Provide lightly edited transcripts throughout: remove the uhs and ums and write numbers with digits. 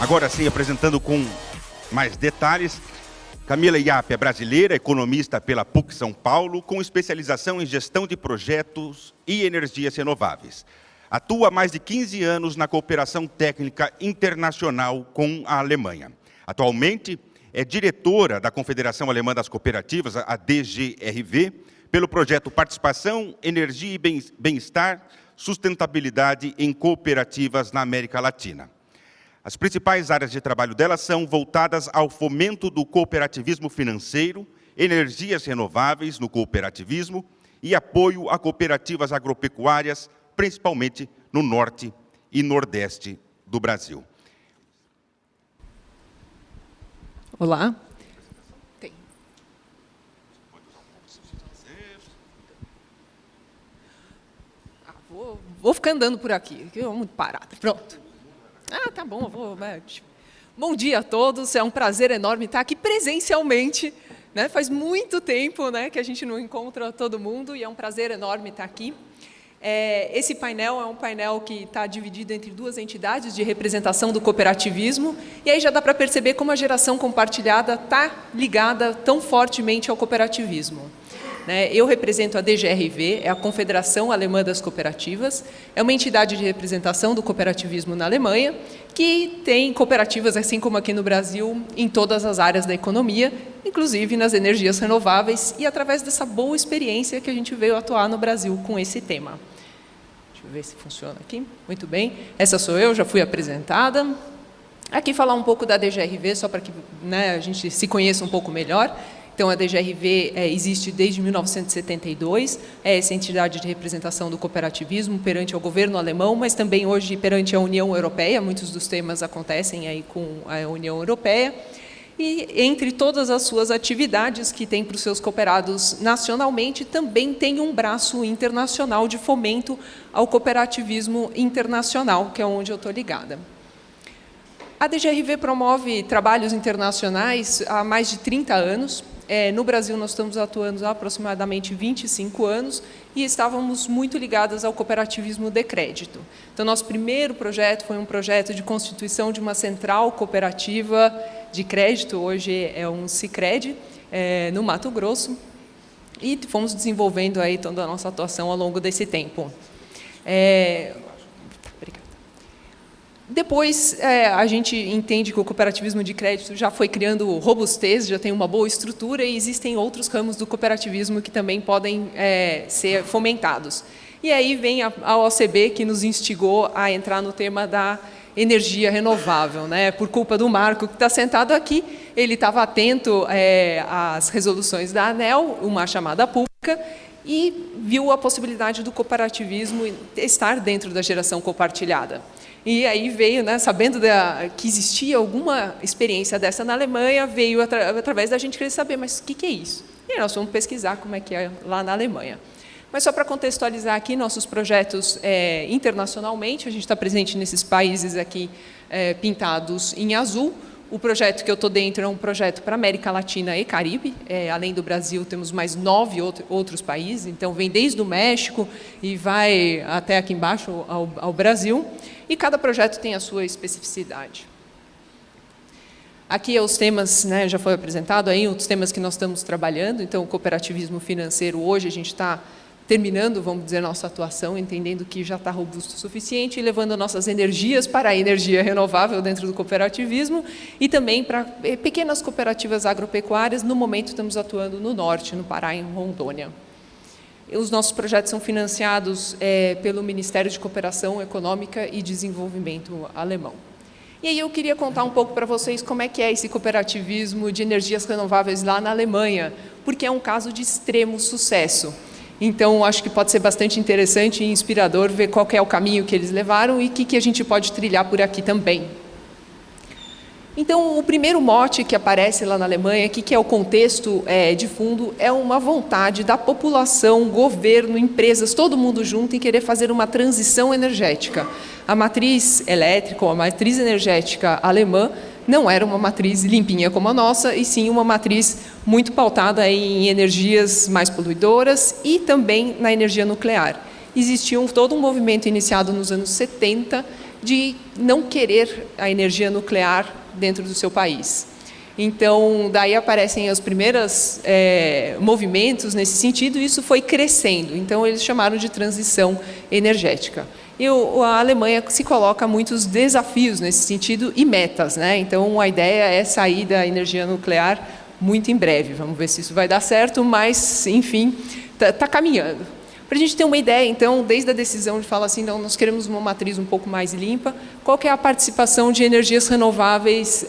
Agora sim, apresentando com mais detalhes, Camila Iappi é brasileira, economista pela PUC São Paulo, com especialização em gestão de projetos e energias renováveis. Atua há mais de 15 anos na cooperação técnica internacional com a Alemanha. Atualmente, é diretora da Confederação Alemã das Cooperativas, a DGRV, pelo projeto Participação, Energia e Bem-Estar, Sustentabilidade em Cooperativas na América Latina. As principais áreas de trabalho dela são voltadas ao fomento do cooperativismo financeiro, energias renováveis no cooperativismo e apoio a cooperativas agropecuárias, principalmente no norte e nordeste do Brasil. Olá. Tem. Vou ficar andando por aqui, que eu muito parada. Pronto. Tá bom, Bom dia a todos, é um prazer enorme estar aqui presencialmente, né? Faz muito tempo, né, que a gente não encontra todo mundo e é um prazer enorme estar aqui. Esse painel é um painel que está dividido entre duas entidades de representação do cooperativismo, e aí já dá para perceber como a geração compartilhada está ligada tão fortemente ao cooperativismo. Eu represento a DGRV, é a Confederação Alemã das Cooperativas, é uma entidade de representação do cooperativismo na Alemanha, que tem cooperativas, assim como aqui no Brasil, em todas as áreas da economia, inclusive nas energias renováveis, e através dessa boa experiência que a gente veio atuar no Brasil com esse tema. Deixa eu ver se funciona aqui. Muito bem. Essa sou eu, já fui apresentada. Aqui falar um pouco da DGRV, só para que a gente se conheça um pouco melhor. Então, a DGRV existe desde 1972, é essa entidade de representação do cooperativismo perante o governo alemão, mas também hoje perante a União Europeia, muitos dos temas acontecem aí com a União Europeia, e entre todas as suas atividades que tem para os seus cooperados nacionalmente, também tem um braço internacional de fomento ao cooperativismo internacional, que é onde eu estou ligada. A DGRV promove trabalhos internacionais há mais de 30 anos. No Brasil, nós estamos atuando há aproximadamente 25 anos e estávamos muito ligadas ao cooperativismo de crédito. Então, nosso primeiro projeto foi um projeto de constituição de uma central cooperativa de crédito, hoje é um Sicredi, no Mato Grosso, e fomos desenvolvendo aí toda a nossa atuação ao longo desse tempo. Depois, a gente entende que o cooperativismo de crédito já foi criando robustez, já tem uma boa estrutura e existem outros ramos do cooperativismo que também podem ser fomentados. E aí vem a OCB, que nos instigou a entrar no tema da energia renovável. Por culpa do Marco, que está sentado aqui, ele estava atento às resoluções da ANEEL, uma chamada pública, e viu a possibilidade do cooperativismo estar dentro da geração compartilhada. E aí veio, sabendo que existia alguma experiência dessa na Alemanha, veio através da gente querer saber, mas o que é isso? E nós fomos pesquisar como é que é lá na Alemanha. Mas só para contextualizar aqui nossos projetos internacionalmente, a gente está presente nesses países aqui pintados em azul. O projeto que eu estou dentro é um projeto para a América Latina e Caribe. Além do Brasil, temos mais 9 outros países, então vem desde o México e vai até aqui embaixo ao Brasil. E cada projeto tem a sua especificidade. Aqui os temas, já foi apresentado aí, os temas que nós estamos trabalhando. Então, o cooperativismo financeiro, hoje a gente está terminando, vamos dizer, nossa atuação, entendendo que já está robusto o suficiente e levando nossas energias para a energia renovável dentro do cooperativismo e também para pequenas cooperativas agropecuárias. No momento, estamos atuando no norte, no Pará, em Rondônia. Os nossos projetos são financiados pelo Ministério de Cooperação Econômica e Desenvolvimento alemão. E aí eu queria contar um pouco para vocês como é que é esse cooperativismo de energias renováveis lá na Alemanha, porque é um caso de extremo sucesso. Então, acho que pode ser bastante interessante e inspirador ver qual que é o caminho que eles levaram e o que a gente pode trilhar por aqui também. Então, o primeiro mote que aparece lá na Alemanha, que é o contexto de fundo, é uma vontade da população, governo, empresas, todo mundo junto em querer fazer uma transição energética. A matriz elétrica, ou a matriz energética alemã, não era uma matriz limpinha como a nossa, e sim uma matriz muito pautada em energias mais poluidoras e também na energia nuclear. Existia todo um movimento iniciado nos anos 70 de não querer a energia nuclear dentro do seu país. Então, daí aparecem os primeiros movimentos nesse sentido, e isso foi crescendo. Então, eles chamaram de transição energética. E a Alemanha se coloca muitos desafios nesse sentido e metas, né? Então, a ideia é sair da energia nuclear muito em breve. Vamos ver se isso vai dar certo, mas, enfim, está caminhando. Para a gente ter uma ideia, então, desde a decisão de falar assim, não, nós queremos uma matriz um pouco mais limpa, qual que é a participação de energias renováveis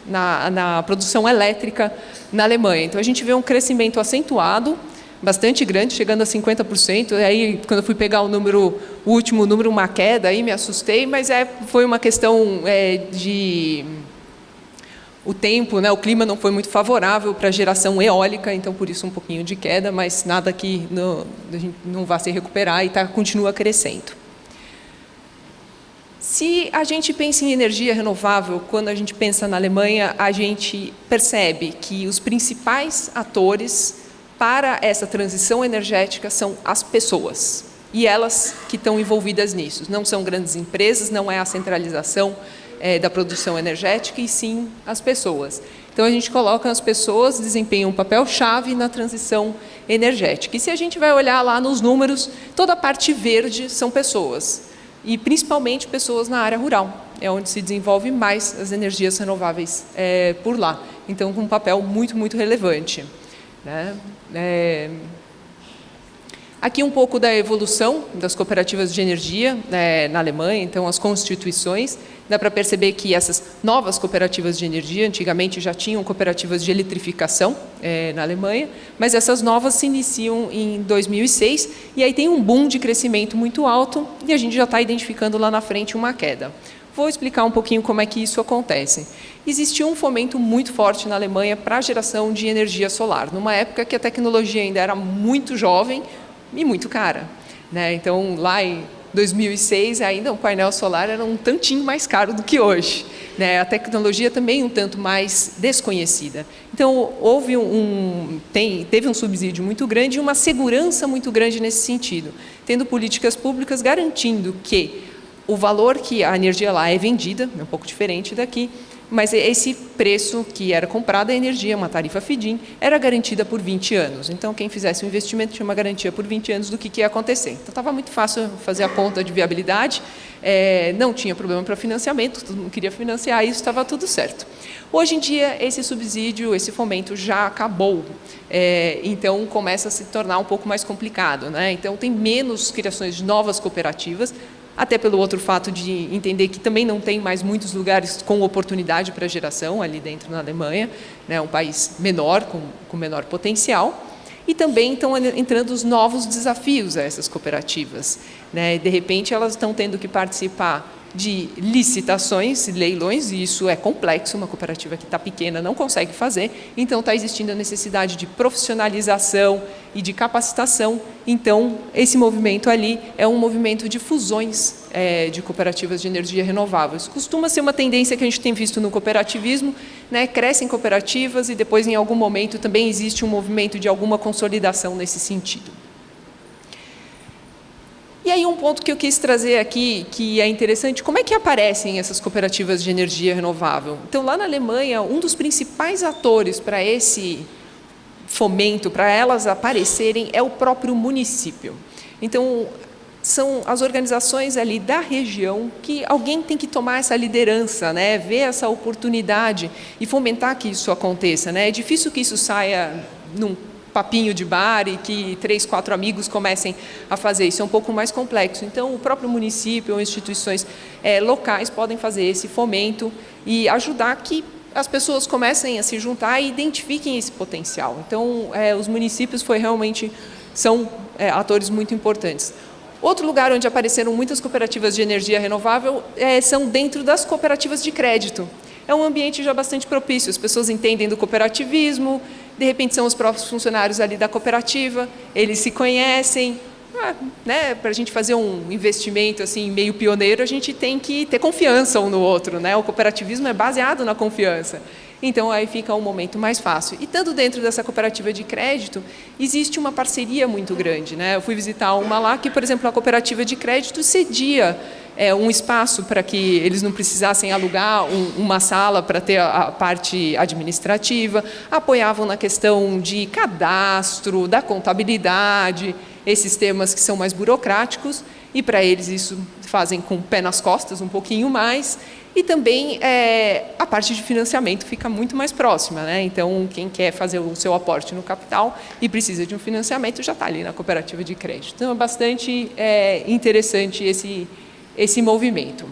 na produção elétrica na Alemanha? Então, a gente vê um crescimento acentuado, bastante grande, chegando a 50%. Aí, quando eu fui pegar o último número, uma queda, aí me assustei, mas foi uma questão de... O tempo, né, o clima não foi muito favorável para a geração eólica, então, por isso, um pouquinho de queda, mas nada que a gente não vá se recuperar e continua crescendo. Se a gente pensa em energia renovável, quando a gente pensa na Alemanha, a gente percebe que os principais atores para essa transição energética são as pessoas, e elas que estão envolvidas nisso. Não são grandes empresas, não é a centralização da produção energética, e sim as pessoas. Então, a gente coloca as pessoas, desempenham um papel-chave na transição energética. E se a gente vai olhar lá nos números, toda a parte verde são pessoas, e principalmente pessoas na área rural, é onde se desenvolve mais as energias renováveis por lá. Então, com um papel muito, muito relevante, né? Aqui um pouco da evolução das cooperativas de energia na Alemanha, então as constituições. Dá para perceber que essas novas cooperativas de energia, antigamente já tinham cooperativas de eletrificação na Alemanha, mas essas novas se iniciam em 2006, e aí tem um boom de crescimento muito alto, e a gente já está identificando lá na frente uma queda. Vou explicar um pouquinho como é que isso acontece. Existia um fomento muito forte na Alemanha para a geração de energia solar, numa época que a tecnologia ainda era muito jovem e muito cara, né? Então, lá em 2006, ainda o painel solar era um tantinho mais caro do que hoje, né? A tecnologia também um tanto mais desconhecida. Então, teve um subsídio muito grande e uma segurança muito grande nesse sentido, tendo políticas públicas garantindo que o valor que a energia lá é vendida, é um pouco diferente daqui, mas esse preço que era comprada a energia, uma tarifa feed-in, era garantida por 20 anos. Então, quem fizesse um investimento tinha uma garantia por 20 anos do que ia acontecer. Então, estava muito fácil fazer a conta de viabilidade, não tinha problema para financiamento, todo mundo queria financiar, isso estava tudo certo. Hoje em dia, esse subsídio, esse fomento já acabou, então começa a se tornar um pouco mais complicado, né? Então, tem menos criações de novas cooperativas, até pelo outro fato de entender que também não tem mais muitos lugares com oportunidade para geração ali dentro na Alemanha, né, um país menor, com menor potencial, e também estão entrando os novos desafios a essas cooperativas, né? De repente, elas estão tendo que participar de licitações, leilões, e isso é complexo, uma cooperativa que está pequena não consegue fazer, então está existindo a necessidade de profissionalização e de capacitação. Então, esse movimento ali é um movimento de fusões de cooperativas de energia renováveis. Costuma ser uma tendência que a gente tem visto no cooperativismo, né? Crescem cooperativas e depois, em algum momento, também existe um movimento de alguma consolidação nesse sentido. E aí um ponto que eu quis trazer aqui, que é interessante, como é que aparecem essas cooperativas de energia renovável? Então, lá na Alemanha, um dos principais atores para esse fomento, para elas aparecerem, é o próprio município. Então, são as organizações ali da região que alguém tem que tomar essa liderança, né? Ver essa oportunidade e fomentar que isso aconteça, né? É difícil que isso saia num papinho de bar e que 3, 4 amigos comecem a fazer. Isso é um pouco mais complexo. Então, o próprio município ou instituições locais podem fazer esse fomento e ajudar que as pessoas comecem a se juntar e identifiquem esse potencial. Então, os municípios são atores muito importantes. Outro lugar onde apareceram muitas cooperativas de energia renovável são dentro das cooperativas de crédito. É um ambiente já bastante propício, as pessoas entendem do cooperativismo, de repente são os próprios funcionários ali da cooperativa, eles se conhecem, né? Para a gente fazer um investimento assim, meio pioneiro, a gente tem que ter confiança um no outro, né? O cooperativismo é baseado na confiança. Então, aí fica um momento mais fácil. E estando dentro dessa cooperativa de crédito, existe uma parceria muito grande, né? Eu fui visitar uma lá que, por exemplo, a cooperativa de crédito cedia um espaço para que eles não precisassem alugar uma sala para ter a parte administrativa, apoiavam na questão de cadastro, da contabilidade, esses temas que são mais burocráticos, e para eles isso fazem com o pé nas costas um pouquinho mais, e também a parte de financiamento fica muito mais próxima, né? Então, quem quer fazer o seu aporte no capital e precisa de um financiamento já está ali na cooperativa de crédito. Então, é bastante interessante esse movimento.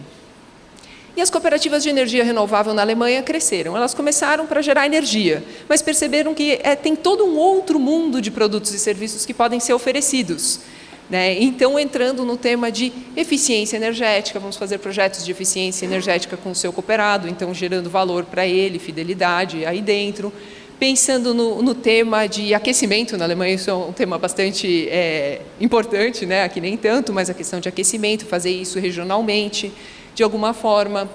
E as cooperativas de energia renovável na Alemanha cresceram. Elas começaram para gerar energia, mas perceberam que tem todo um outro mundo de produtos e serviços que podem ser oferecidos. Né? Então, entrando no tema de eficiência energética, vamos fazer projetos de eficiência energética com o seu cooperado, então gerando valor para ele, fidelidade aí dentro. Pensando no tema de aquecimento, na Alemanha isso é um tema bastante importante, né? Aqui nem tanto, mas a questão de aquecimento, fazer isso regionalmente, de alguma forma.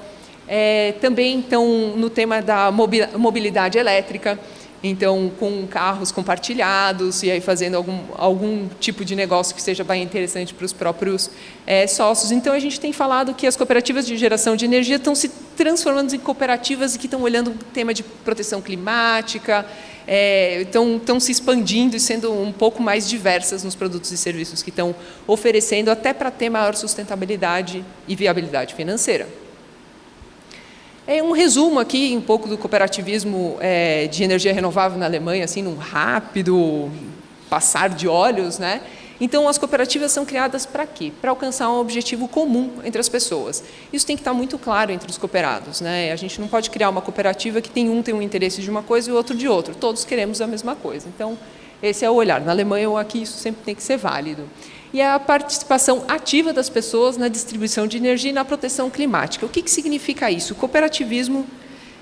Também, então, no tema da mobilidade elétrica, então, com carros compartilhados, e aí fazendo algum tipo de negócio que seja bem interessante para os próprios sócios. Então, a gente tem falado que as cooperativas de geração de energia estão se transformando em cooperativas que estão olhando o tema de proteção climática, estão se expandindo e sendo um pouco mais diversas nos produtos e serviços que estão oferecendo, até para ter maior sustentabilidade e viabilidade financeira. Um resumo aqui, um pouco do cooperativismo de energia renovável na Alemanha, assim, num rápido passar de olhos, né? Então, as cooperativas são criadas para quê? Para alcançar um objetivo comum entre as pessoas. Isso tem que estar muito claro entre os cooperados, né? A gente não pode criar uma cooperativa que tem um interesse de uma coisa e o outro de outro. Todos queremos a mesma coisa. Então, esse é o olhar. Na Alemanha, ou aqui, isso sempre tem que ser válido. E a participação ativa das pessoas na distribuição de energia e na proteção climática. O que significa isso? O cooperativismo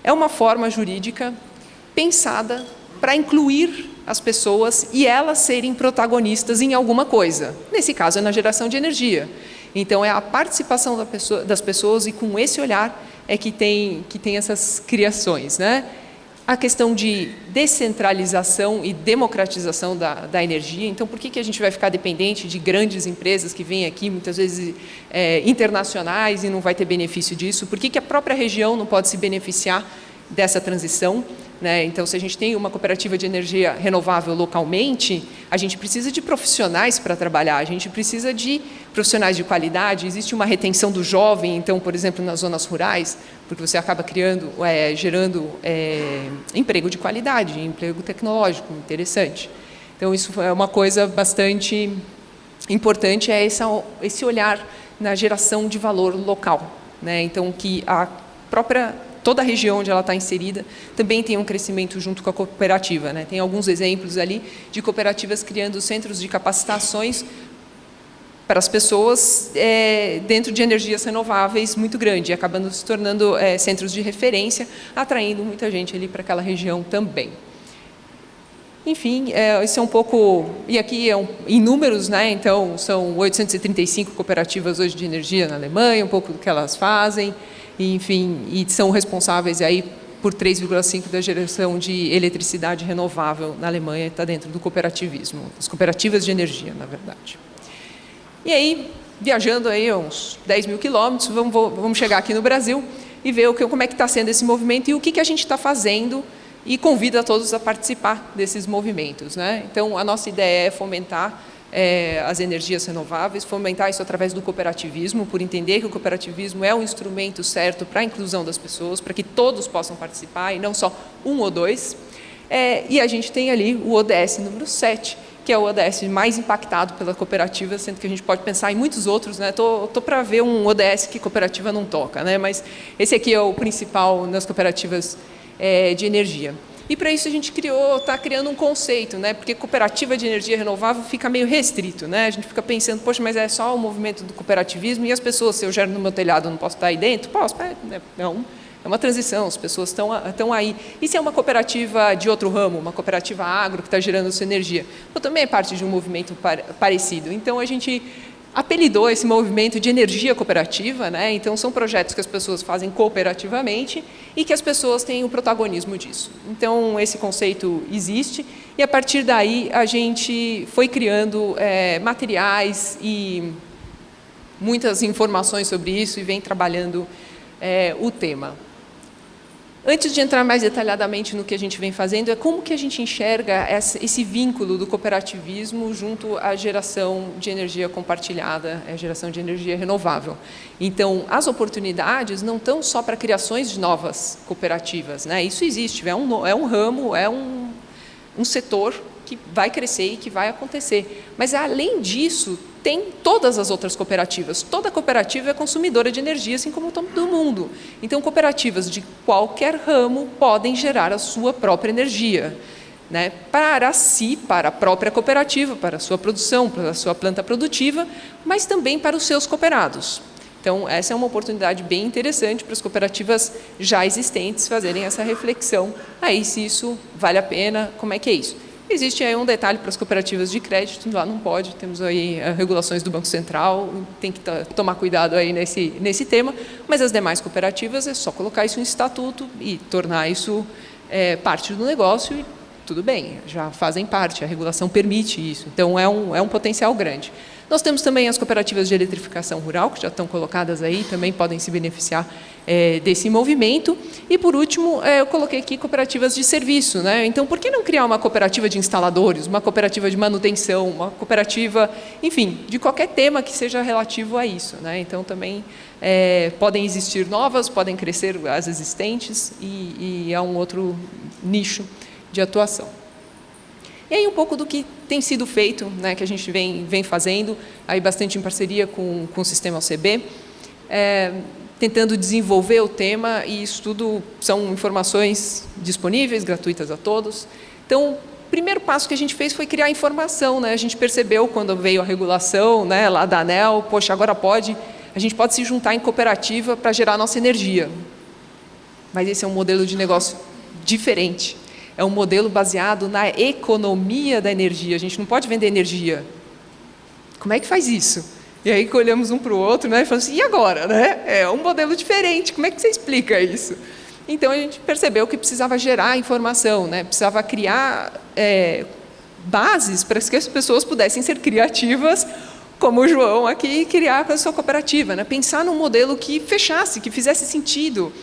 é uma forma jurídica pensada para incluir as pessoas e elas serem protagonistas em alguma coisa. Nesse caso, é na geração de energia. Então, é a participação das pessoas e com esse olhar que tem essas criações, né? A questão de descentralização e democratização da energia. Então, por que a gente vai ficar dependente de grandes empresas que vêm aqui, muitas vezes internacionais, e não vai ter benefício disso? Por que a própria região não pode se beneficiar dessa transição? Né? Então, se a gente tem uma cooperativa de energia renovável localmente, a gente precisa de profissionais para trabalhar, a gente precisa de profissionais de qualidade, existe uma retenção do jovem, então, por exemplo, nas zonas rurais, porque você acaba gerando emprego de qualidade, emprego tecnológico, interessante. Então, isso é uma coisa bastante importante, esse olhar na geração de valor local. Né? Então, que toda a região onde ela está inserida também tem um crescimento junto com a cooperativa. Né? Tem alguns exemplos ali de cooperativas criando centros de capacitações para as pessoas dentro de energias renováveis muito grande, acabando se tornando centros de referência, atraindo muita gente ali para aquela região também. Enfim, isso é um pouco... E aqui em números, né? Então, são 835 cooperativas hoje de energia na Alemanha, um pouco do que elas fazem, e são responsáveis aí por 3,5% da geração de eletricidade renovável na Alemanha, está dentro do cooperativismo, as cooperativas de energia, na verdade. E aí, viajando aí uns 10 mil quilômetros, vamos chegar aqui no Brasil e ver como é que está sendo esse movimento e o que a gente está fazendo, e convido a todos a participar desses movimentos. Né? Então, a nossa ideia é fomentar as energias renováveis, fomentar isso através do cooperativismo, por entender que o cooperativismo é o instrumento certo para a inclusão das pessoas, para que todos possam participar e não só um ou dois. E a gente tem ali o ODS número 7, que é o ODS mais impactado pela cooperativa, sendo que a gente pode pensar em muitos outros. Né? Tô para ver um ODS que cooperativa não toca, né? Mas esse aqui é o principal nas cooperativas de energia. E para isso a gente está criando um conceito, né? Porque cooperativa de energia renovável fica meio restrito, né? A gente fica pensando, poxa, mas é só o movimento do cooperativismo e as pessoas, se eu gero no meu telhado, não posso estar aí dentro? Posso, não. É uma transição, as pessoas estão aí. E se é uma cooperativa de outro ramo, uma cooperativa agro que está gerando sua energia? Também é parte de um movimento parecido. Então, a gente apelidou esse movimento de energia cooperativa, né? Então, são projetos que as pessoas fazem cooperativamente e que as pessoas têm o protagonismo disso. Então, esse conceito existe e, a partir daí, a gente foi criando materiais e muitas informações sobre isso e vem trabalhando o tema. Antes de entrar mais detalhadamente no que a gente vem fazendo, é como que a gente enxerga esse vínculo do cooperativismo junto à geração de energia compartilhada, a geração de energia renovável. Então, as oportunidades não estão só para criações de novas cooperativas, né? Isso existe, é um ramo, é um setor que vai crescer e que vai acontecer. Mas, além disso, tem todas as outras cooperativas. Toda cooperativa é consumidora de energia, assim como todo mundo. Então, cooperativas de qualquer ramo podem gerar a sua própria energia, né? Para si, para a própria cooperativa, para a sua produção, para a sua planta produtiva, mas também para os seus cooperados. Então, essa é uma oportunidade bem interessante para as cooperativas já existentes fazerem essa reflexão. Aí, se isso vale a pena, como é que é isso? Existe aí um detalhe para as cooperativas de crédito, lá não pode, temos aí regulações do Banco Central, tem que tomar cuidado aí nesse tema, mas as demais cooperativas é só colocar isso em estatuto e tornar isso parte do negócio e tudo bem, já fazem parte, a regulação permite isso, então é um potencial grande. Nós temos também as cooperativas de eletrificação rural, que já estão colocadas aí, também podem se beneficiar desse movimento. E, por último, eu coloquei aqui cooperativas de serviço, né? Então, por que não criar uma cooperativa de instaladores, uma cooperativa de manutenção, uma cooperativa, enfim, de qualquer tema que seja relativo a isso, né? Então, também podem existir novas, podem crescer as existentes e é um outro nicho de atuação. E aí um pouco do que tem sido feito, né, que a gente vem fazendo, aí bastante em parceria com o Sistema OCB, tentando desenvolver o tema, e isso tudo são informações disponíveis, gratuitas a todos. Então, o primeiro passo que a gente fez foi criar informação, né? A gente percebeu quando veio a regulação, né, lá da ANEEL, poxa, agora a gente pode se juntar em cooperativa para gerar a nossa energia. Mas esse é um modelo de negócio diferente. É um modelo baseado na economia da energia. A gente não pode vender energia. Como é que faz isso? E aí olhamos um para o outro, né, e falamos assim, e agora? Né? É um modelo diferente, como é que você explica isso? Então, a gente percebeu que precisava gerar informação, né? Precisava criar bases para que as pessoas pudessem ser criativas, como o João aqui, criar a sua cooperativa, né? Pensar num modelo que fechasse, que fizesse sentido.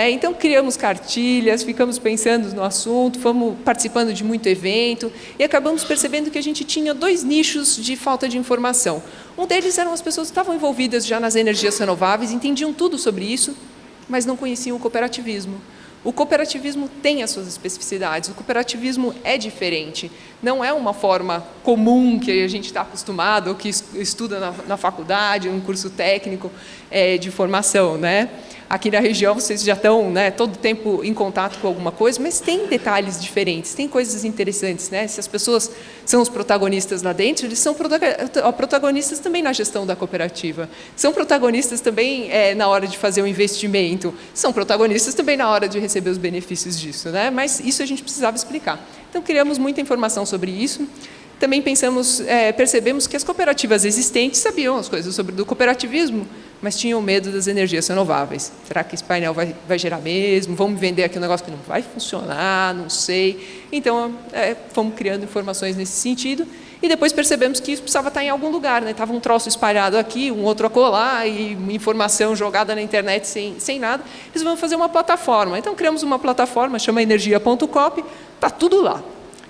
Então, criamos cartilhas, ficamos pensando no assunto, fomos participando de muito evento e acabamos percebendo que a gente tinha 2 nichos de falta de informação. Um deles eram as pessoas que estavam envolvidas já nas energias renováveis, entendiam tudo sobre isso, mas não conheciam o cooperativismo. O cooperativismo tem as suas especificidades, o cooperativismo é diferente, não é uma forma comum que a gente está acostumado, ou que estuda na faculdade, num curso técnico de formação, né? Aqui na região vocês já estão, né, todo tempo em contato com alguma coisa, mas tem detalhes diferentes, tem coisas interessantes, né? Se as pessoas são os protagonistas lá dentro, eles são protagonistas também na gestão da cooperativa, são protagonistas também na hora de fazer o investimento, são protagonistas também na hora de receber os benefícios disso, né? Mas isso a gente precisava explicar. Então, criamos muita informação sobre isso. Também percebemos que as cooperativas existentes sabiam as coisas sobre o cooperativismo, mas tinham medo das energias renováveis. Será que esse painel vai gerar mesmo? Vamos vender aqui um negócio que não vai funcionar? Não sei. Então, fomos criando informações nesse sentido. E depois percebemos que isso precisava estar em algum lugar, né? Estava um troço espalhado aqui, um outro acolá, e informação jogada na internet sem nada. Resolvemos fazer uma plataforma. Então, criamos uma plataforma, chama energia.cop, está tudo lá.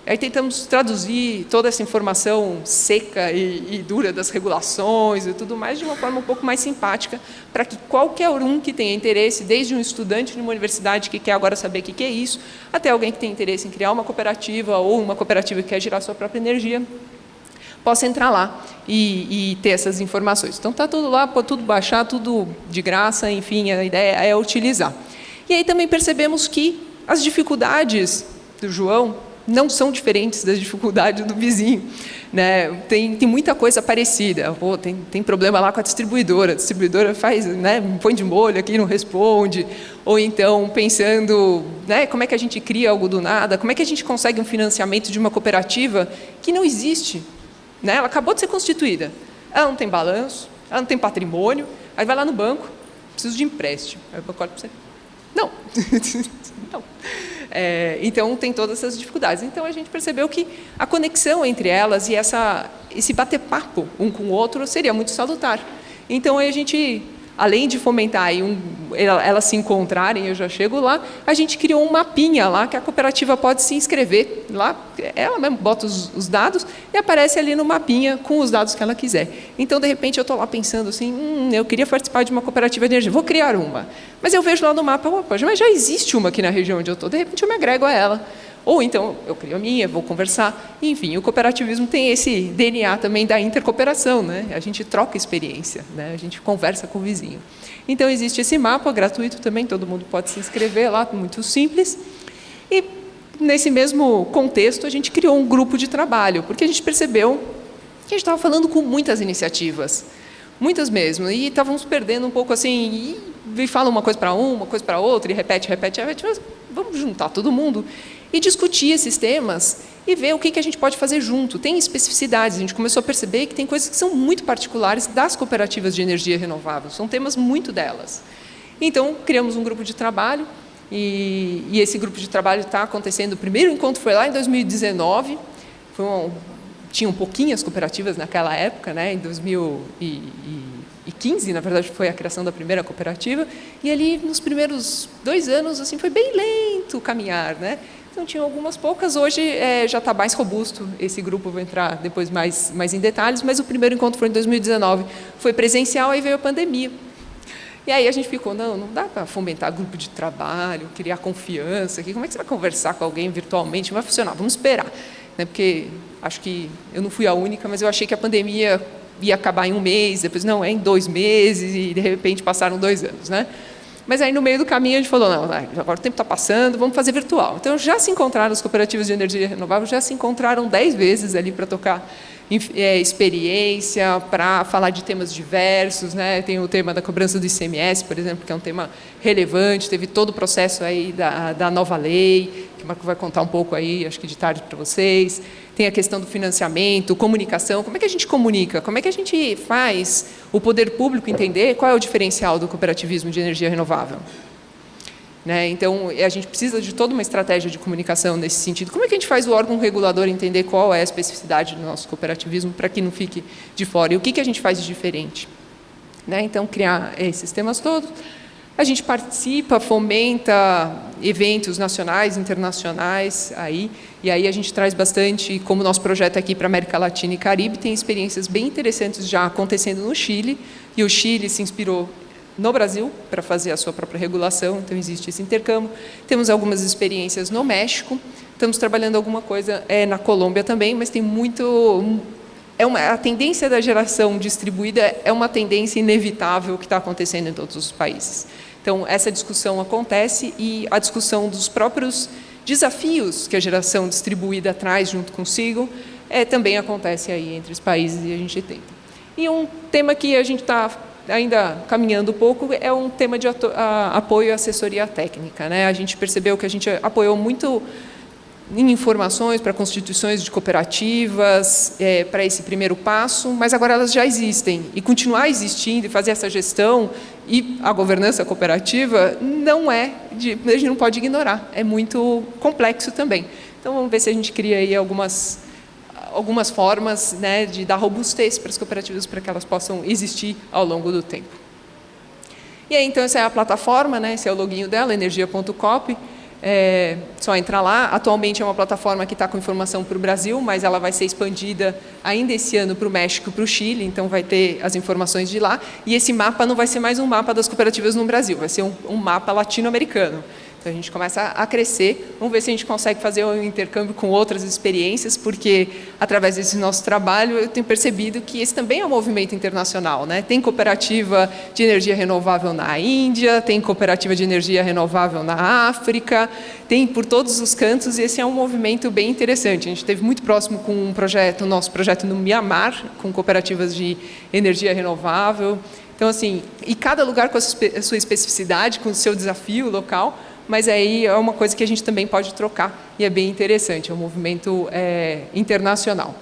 Aí tentamos traduzir toda essa informação seca e dura das regulações e tudo mais de uma forma um pouco mais simpática, para que qualquer um que tenha interesse, desde um estudante de uma universidade que quer agora saber o que é isso, até alguém que tem interesse em criar uma cooperativa ou uma cooperativa que quer gerar sua própria energia, possa entrar lá e ter essas informações. Então, está tudo lá, pode tudo baixar, tudo de graça, enfim, a ideia é utilizar. E aí também percebemos que as dificuldades do João não são diferentes das dificuldades do vizinho, né? Tem muita coisa parecida. Pô, tem problema lá com a distribuidora faz, né, põe de molho aqui, não responde, ou então pensando, né, como é que a gente cria algo do nada, como é que a gente consegue um financiamento de uma cooperativa que não existe, né? Ela acabou de ser constituída, ela não tem balanço, ela não tem patrimônio, aí vai lá no banco, preciso de empréstimo, aí o banco olha para você, não, não. Então, tem todas essas dificuldades. Então, a gente percebeu que a conexão entre elas e esse bater-papo um com o outro seria muito salutar. Então, aí a gente, além de fomentar aí elas se encontrarem, eu já chego lá, a gente criou um mapinha lá que a cooperativa pode se inscrever lá, ela mesmo bota os dados e aparece ali no mapinha com os dados que ela quiser. Então, de repente, eu estou lá pensando assim, eu queria participar de uma cooperativa de energia, vou criar uma. Mas eu vejo lá no mapa, opa, mas já existe uma aqui na região onde eu estou, de repente eu me agrego a ela. Ou então, eu crio a minha, vou conversar. Enfim, o cooperativismo tem esse DNA também da intercooperação, né? A gente troca experiência, né? A gente conversa com o vizinho. Então, existe esse mapa gratuito também, todo mundo pode se inscrever lá, muito simples. E, nesse mesmo contexto, a gente criou um grupo de trabalho, porque a gente percebeu que a gente estava falando com muitas iniciativas, muitas mesmo, e estávamos perdendo um pouco assim, e fala uma coisa para uma coisa para outra, e repete, mas vamos juntar todo mundo e discutir esses temas e ver o que a gente pode fazer junto. Tem especificidades, a gente começou a perceber que tem coisas que são muito particulares das cooperativas de energia renovável, são temas muito delas. Então, criamos um grupo de trabalho, e esse grupo de trabalho está acontecendo, o primeiro encontro foi lá em 2019, tinham pouquinhas cooperativas naquela época, né, em 2015, na verdade, foi a criação da primeira cooperativa, e ali, nos primeiros 2 anos, assim, foi bem lento o caminhar, né? Então, tinham algumas poucas, hoje já está mais robusto, esse grupo, vou entrar depois mais em detalhes, mas o primeiro encontro foi em 2019, foi presencial, aí veio a pandemia. E aí a gente ficou, não dá para fomentar grupo de trabalho, criar confiança aqui, como é que você vai conversar com alguém virtualmente? Não vai funcionar, vamos esperar. Né? Porque acho que eu não fui a única, mas eu achei que a pandemia ia acabar em 1 mês, depois não, em 2 meses, e de repente passaram 2 anos. Né? Mas aí no meio do caminho a gente falou, não, agora o tempo está passando, vamos fazer virtual. Então já se encontraram as cooperativas de energia renovável, já se encontraram 10 vezes ali para tocar experiência, para falar de temas diversos, né? Tem o tema da cobrança do ICMS, por exemplo, que é um tema relevante, teve todo o processo aí da nova lei, que o Marco vai contar um pouco aí, acho que de tarde para vocês. Tem a questão do financiamento, comunicação, como é que a gente comunica, como é que a gente faz o poder público entender qual é o diferencial do cooperativismo de energia renovável. Né? Então, a gente precisa de toda uma estratégia de comunicação nesse sentido. Como é que a gente faz o órgão regulador entender qual é a especificidade do nosso cooperativismo para que não fique de fora? E o que a gente faz de diferente? Né? Então, criar esses temas todos. A gente participa, fomenta eventos nacionais, internacionais, e aí a gente traz bastante, como o nosso projeto aqui para a América Latina e Caribe, tem experiências bem interessantes já acontecendo no Chile, e o Chile se inspirou no Brasil para fazer a sua própria regulação, então existe esse intercâmbio. Temos algumas experiências no México, estamos trabalhando alguma coisa na Colômbia também, mas tem muito... a tendência da geração distribuída é uma tendência inevitável que está acontecendo em todos os países. Então, essa discussão acontece e a discussão dos próprios desafios que a geração distribuída traz junto consigo também acontece aí entre os países e a gente tenta. E um tema que a gente está ainda caminhando um pouco é um tema de apoio e assessoria técnica. Né? A gente percebeu que a gente apoiou muito em informações para constituições de cooperativas, para esse primeiro passo, mas agora elas já existem. E continuar existindo e fazer essa gestão e a governança cooperativa a gente não pode ignorar, é muito complexo também. Então, vamos ver se a gente cria aí algumas formas, né, de dar robustez para as cooperativas para que elas possam existir ao longo do tempo. E aí, então, essa é a plataforma, né, esse é o login dela, energia.coop. Só entrar lá. Atualmente é uma plataforma que está com informação para o Brasil, mas ela vai ser expandida ainda esse ano para o México e para o Chile, então vai ter as informações de lá. E esse mapa não vai ser mais um mapa das cooperativas no Brasil, vai ser um mapa latino-americano. Então, a gente começa a crescer, vamos ver se a gente consegue fazer um intercâmbio com outras experiências, porque, através desse nosso trabalho, eu tenho percebido que esse também é um movimento internacional. Né? Tem cooperativa de energia renovável na Índia, tem cooperativa de energia renovável na África, tem por todos os cantos, e esse é um movimento bem interessante. A gente esteve muito próximo com o nosso projeto no Mianmar, com cooperativas de energia renovável. Então, assim, e cada lugar com a sua especificidade, com o seu desafio local, mas aí é uma coisa que a gente também pode trocar e é bem interessante, é um movimento internacional.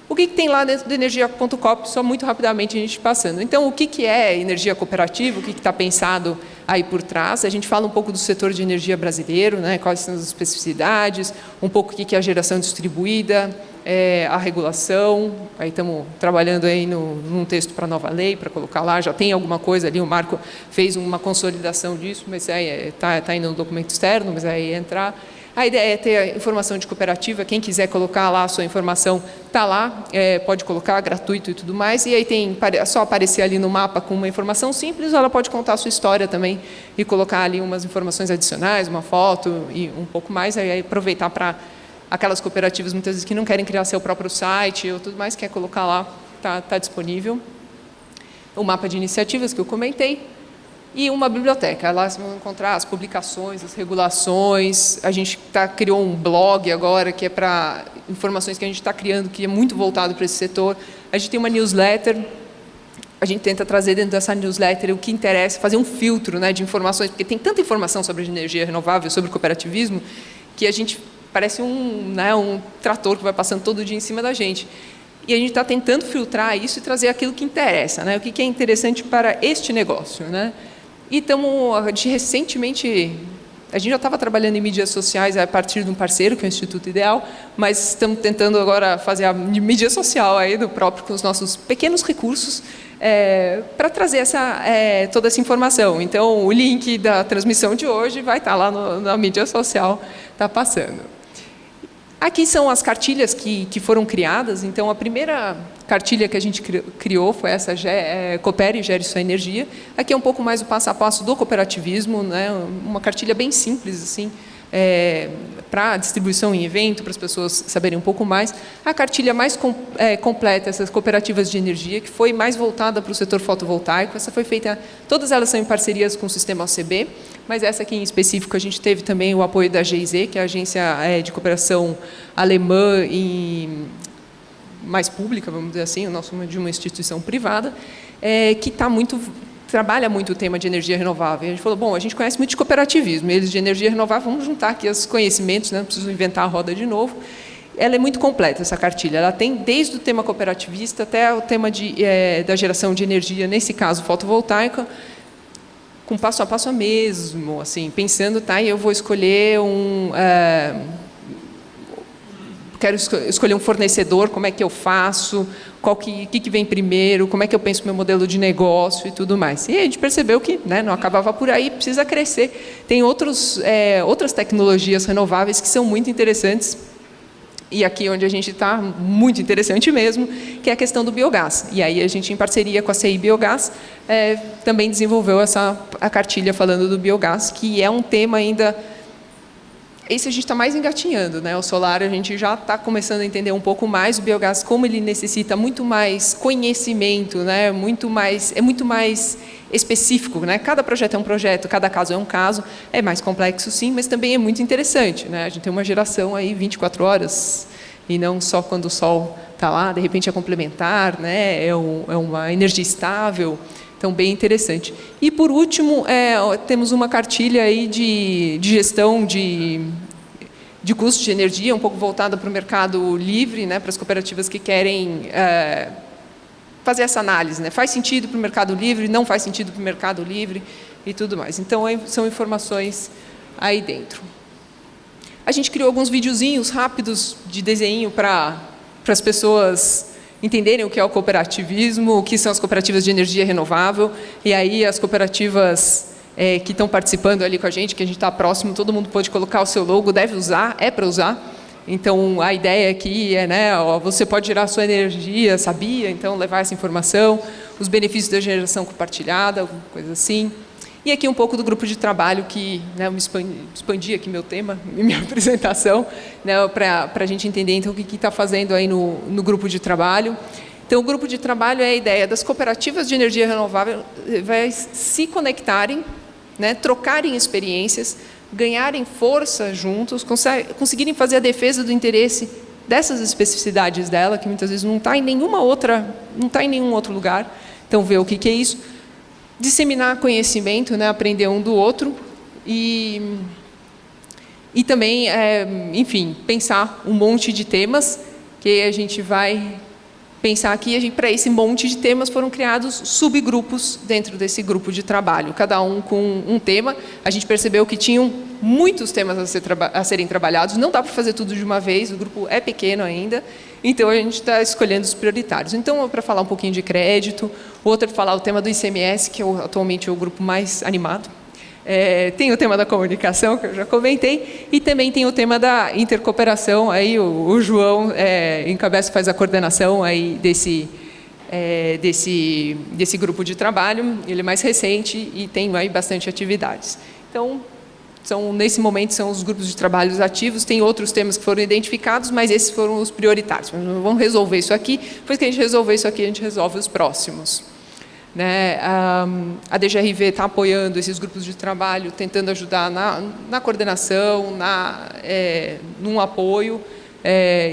O que tem lá dentro do energia.coop, só muito rapidamente a gente passando. Então, o que é energia cooperativa, o que está pensado aí por trás? A gente fala um pouco do setor de energia brasileiro, né? Quais são as especificidades, um pouco o que é a geração distribuída, a regulação, aí estamos trabalhando aí num texto para a nova lei, para colocar lá, já tem alguma coisa ali, o Marco fez uma consolidação disso, mas aí está indo no documento externo, mas aí entrar. A ideia é ter a informação de cooperativa, quem quiser colocar lá a sua informação, está lá, pode colocar, gratuito e tudo mais, e aí é só aparecer ali no mapa com uma informação simples, ou ela pode contar a sua história também e colocar ali umas informações adicionais, uma foto e um pouco mais, aí aproveitar para aquelas cooperativas, muitas vezes, que não querem criar seu próprio site ou tudo mais, quer colocar lá, está disponível. O mapa de iniciativas que eu comentei, e uma biblioteca. Lá vocês vão encontrar as publicações, as regulações. A gente criou um blog agora, que é para informações que a gente está criando, que é muito voltado para esse setor. A gente tem uma newsletter. A gente tenta trazer dentro dessa newsletter o que interessa, fazer um filtro, né, de informações, porque tem tanta informação sobre energia renovável, sobre cooperativismo, que a gente parece um trator que vai passando todo dia em cima da gente. E a gente está tentando filtrar isso e trazer aquilo que interessa, né, o que é interessante para este negócio, né. E recentemente, a gente já estava trabalhando em mídias sociais a partir de um parceiro, que é o Instituto Ideal, mas estamos tentando agora fazer a mídia social aí do próprio, com os nossos pequenos recursos, para trazer toda essa informação. Então, o link da transmissão de hoje vai estar lá na mídia social, está passando. Aqui são as cartilhas que foram criadas. Então, a primeira cartilha que a gente criou foi essa, Coopere e Gere Sua Energia. Aqui é um pouco mais o passo a passo do cooperativismo, né? Uma cartilha bem simples, assim, para distribuição em evento, para as pessoas saberem um pouco mais. A cartilha mais completa, essas cooperativas de energia, que foi mais voltada para o setor fotovoltaico. Essa foi feita, todas elas são em parcerias com o Sistema OCB, mas essa aqui em específico a gente teve também o apoio da GIZ, que é a agência de cooperação alemã e mais pública, vamos dizer assim, o nosso de uma instituição privada, que trabalha muito o tema de energia renovável. E a gente falou, bom, a gente conhece muito de cooperativismo, eles de energia renovável, vamos juntar aqui os conhecimentos, né, não preciso inventar a roda de novo. Ela é muito completa, essa cartilha. Ela tem desde o tema cooperativista até o tema da geração de energia, nesse caso fotovoltaica, com passo a passo mesmo, assim, pensando, eu vou escolher quero escolher um fornecedor, como é que eu faço, o que vem primeiro, como é que eu penso no meu modelo de negócio e tudo mais. E a gente percebeu que, né, não acabava por aí, precisa crescer. Tem outras tecnologias renováveis que são muito interessantes, e aqui onde a gente está, muito interessante mesmo, que é a questão do biogás. E aí a gente, em parceria com a CI Biogás, também desenvolveu a cartilha falando do biogás, que é um tema ainda... Esse a gente está mais engatinhando, né? O solar a gente já está começando a entender um pouco mais o biogás, como ele necessita muito mais conhecimento, né? É muito mais específico, né? Cada projeto é um projeto, cada caso é um caso, é mais complexo sim, mas também é muito interessante, né? A gente tem uma geração aí 24 horas e não só quando o sol está lá, de repente é complementar, né? É uma energia estável. Então, bem interessante. E, por último, temos uma cartilha aí de gestão de custos de energia, um pouco voltada para o mercado livre, né, para as cooperativas que querem fazer essa análise. Né? Faz sentido para o mercado livre, não faz sentido para o mercado livre e tudo mais. Então, são informações aí dentro. A gente criou alguns videozinhos rápidos de desenho para as pessoas entenderem o que é o cooperativismo, o que são as cooperativas de energia renovável, e aí as cooperativas que estão participando ali com a gente está próximo, todo mundo pode colocar o seu logo, deve usar, é para usar. Então, a ideia aqui você pode gerar a sua energia, sabia? Então, levar essa informação, os benefícios da geração compartilhada, alguma coisa assim. E aqui um pouco do grupo de trabalho que, né, me expandi aqui meu tema, minha apresentação, né, para a gente entender então o que está fazendo aí no grupo de trabalho. Então, o grupo de trabalho é a ideia das cooperativas de energia renovável se conectarem, né, trocarem experiências, ganharem força juntos, conseguirem fazer a defesa do interesse dessas especificidades dela, que muitas vezes não está em nenhum outro lugar. Então, ver o que é isso. Disseminar conhecimento, né, aprender um do outro e também, enfim, pensar um monte de temas que a gente vai pensar aqui, para esse monte de temas foram criados subgrupos dentro desse grupo de trabalho, cada um com um tema. A gente percebeu que tinham muitos temas a serem trabalhados, não dá para fazer tudo de uma vez, o grupo é pequeno ainda, então a gente está escolhendo os prioritários. Então, para falar um pouquinho de crédito, o outro para falar o tema do ICMS, que atualmente é o grupo mais animado. Tem o tema da comunicação, que eu já comentei, e também tem o tema da intercooperação. Aí o João encabeça, faz a coordenação aí desse grupo de trabalho. Ele é mais recente e tem aí bastante atividades. Então, nesse momento, são os grupos de trabalhos ativos. Tem outros temas que foram identificados, mas esses foram os prioritários. Vamos resolver isso aqui. Depois que a gente resolver isso aqui, a gente resolve os próximos. Né? A DGRV está apoiando esses grupos de trabalho, tentando ajudar na coordenação, num apoio,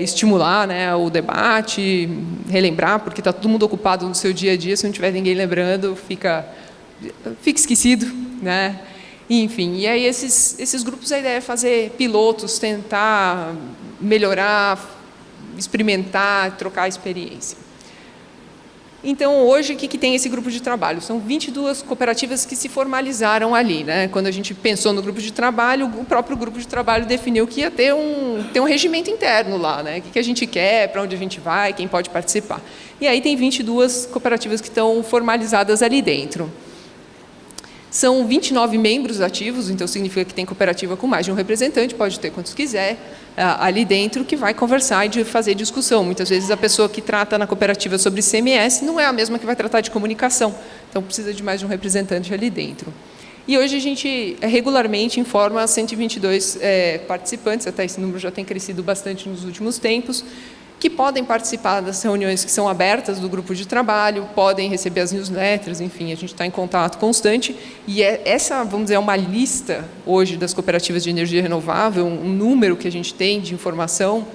estimular, né, o debate, relembrar, porque está todo mundo ocupado no seu dia a dia, se não tiver ninguém lembrando, fica esquecido. Né? Enfim, e aí esses grupos, a ideia é fazer pilotos, tentar melhorar, experimentar, trocar experiência. Então, hoje, o que tem esse grupo de trabalho? São 22 cooperativas que se formalizaram ali. Né? Quando a gente pensou no grupo de trabalho, o próprio grupo de trabalho definiu que ia ter um regimento interno lá. Né? O que a gente quer, para onde a gente vai, quem pode participar. E aí tem 22 cooperativas que estão formalizadas ali dentro. São 29 membros ativos, então significa que tem cooperativa com mais de um representante, pode ter quantos quiser, ali dentro, que vai conversar e fazer discussão. Muitas vezes a pessoa que trata na cooperativa sobre ICMS não é a mesma que vai tratar de comunicação, então precisa de mais de um representante ali dentro. E hoje a gente regularmente informa 122 participantes, até esse número já tem crescido bastante nos últimos tempos, que podem participar das reuniões que são abertas do grupo de trabalho, podem receber as newsletters, enfim, a gente está em contato constante. E essa, vamos dizer, é uma lista hoje das cooperativas de energia renovável, um número que a gente tem de informação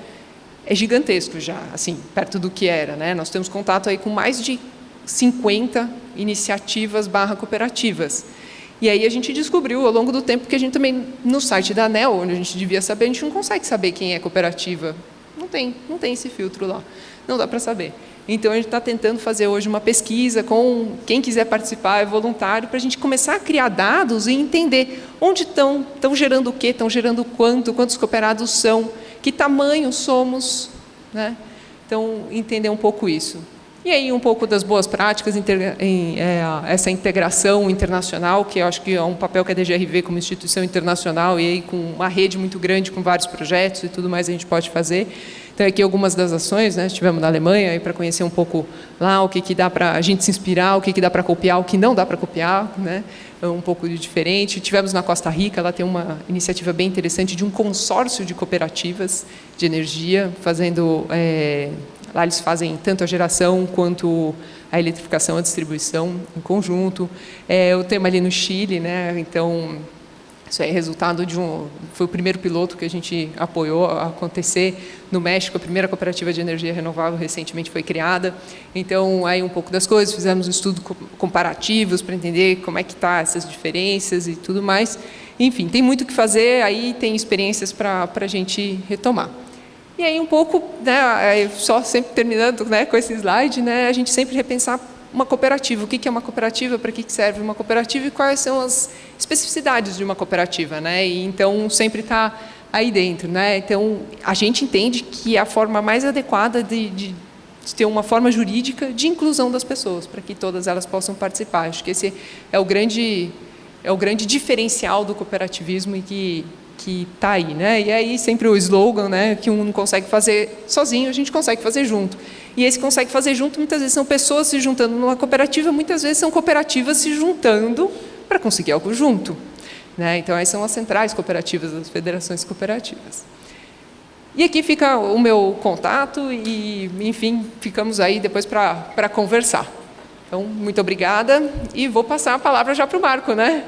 é gigantesco já, assim, perto do que era. Né? Nós temos contato aí com mais de 50 iniciativas /cooperativas. E aí a gente descobriu, ao longo do tempo, que a gente também, no site da ANEEL, onde a gente devia saber, a gente não consegue saber quem é cooperativa. Não tem esse filtro lá, não dá para saber. Então, a gente está tentando fazer hoje uma pesquisa com quem quiser participar, é voluntário, para a gente começar a criar dados e entender onde estão gerando o quê, estão gerando quantos cooperados são, que tamanho somos. Né? Então, entender um pouco isso. E aí, um pouco das boas práticas, essa integração internacional, que eu acho que é um papel que a DGRV, como instituição internacional, e aí com uma rede muito grande, com vários projetos e tudo mais, a gente pode fazer. Então, aqui algumas das ações, né? Estivemos na Alemanha, para conhecer um pouco lá o que dá para a gente se inspirar, o que dá para copiar, o que não dá para copiar, né? É um pouco diferente. Tivemos na Costa Rica, lá tem uma iniciativa bem interessante de um consórcio de cooperativas de energia, fazendo... Lá eles fazem tanto a geração quanto a eletrificação, a distribuição em conjunto. O tema ali no Chile, né? Então, isso é resultado foi o primeiro piloto que a gente apoiou a acontecer no México. A primeira cooperativa de energia renovável recentemente foi criada. Então, aí um pouco das coisas, fizemos um estudo comparativos para entender como é que tá essas diferenças e tudo mais. Enfim, tem muito o que fazer, aí tem experiências para a gente retomar. E aí um pouco, né, só sempre terminando, né, com esse slide, né, a gente sempre repensar uma cooperativa. O que é uma cooperativa, para que serve uma cooperativa e quais são as especificidades de uma cooperativa. Né? E, então, sempre está aí dentro. Né? Então, a gente entende que é a forma mais adequada de ter uma forma jurídica de inclusão das pessoas, para que todas elas possam participar. Acho que esse é o grande diferencial do cooperativismo e que está aí, né? E aí sempre o slogan, né, que um não consegue fazer sozinho, a gente consegue fazer junto. E esse consegue fazer junto, muitas vezes são pessoas se juntando numa cooperativa, muitas vezes são cooperativas se juntando para conseguir algo junto. Né? Então, aí são as centrais cooperativas, as federações cooperativas. E aqui fica o meu contato e, enfim, ficamos aí depois para conversar. Então, muito obrigada e vou passar a palavra já para o Marco, né?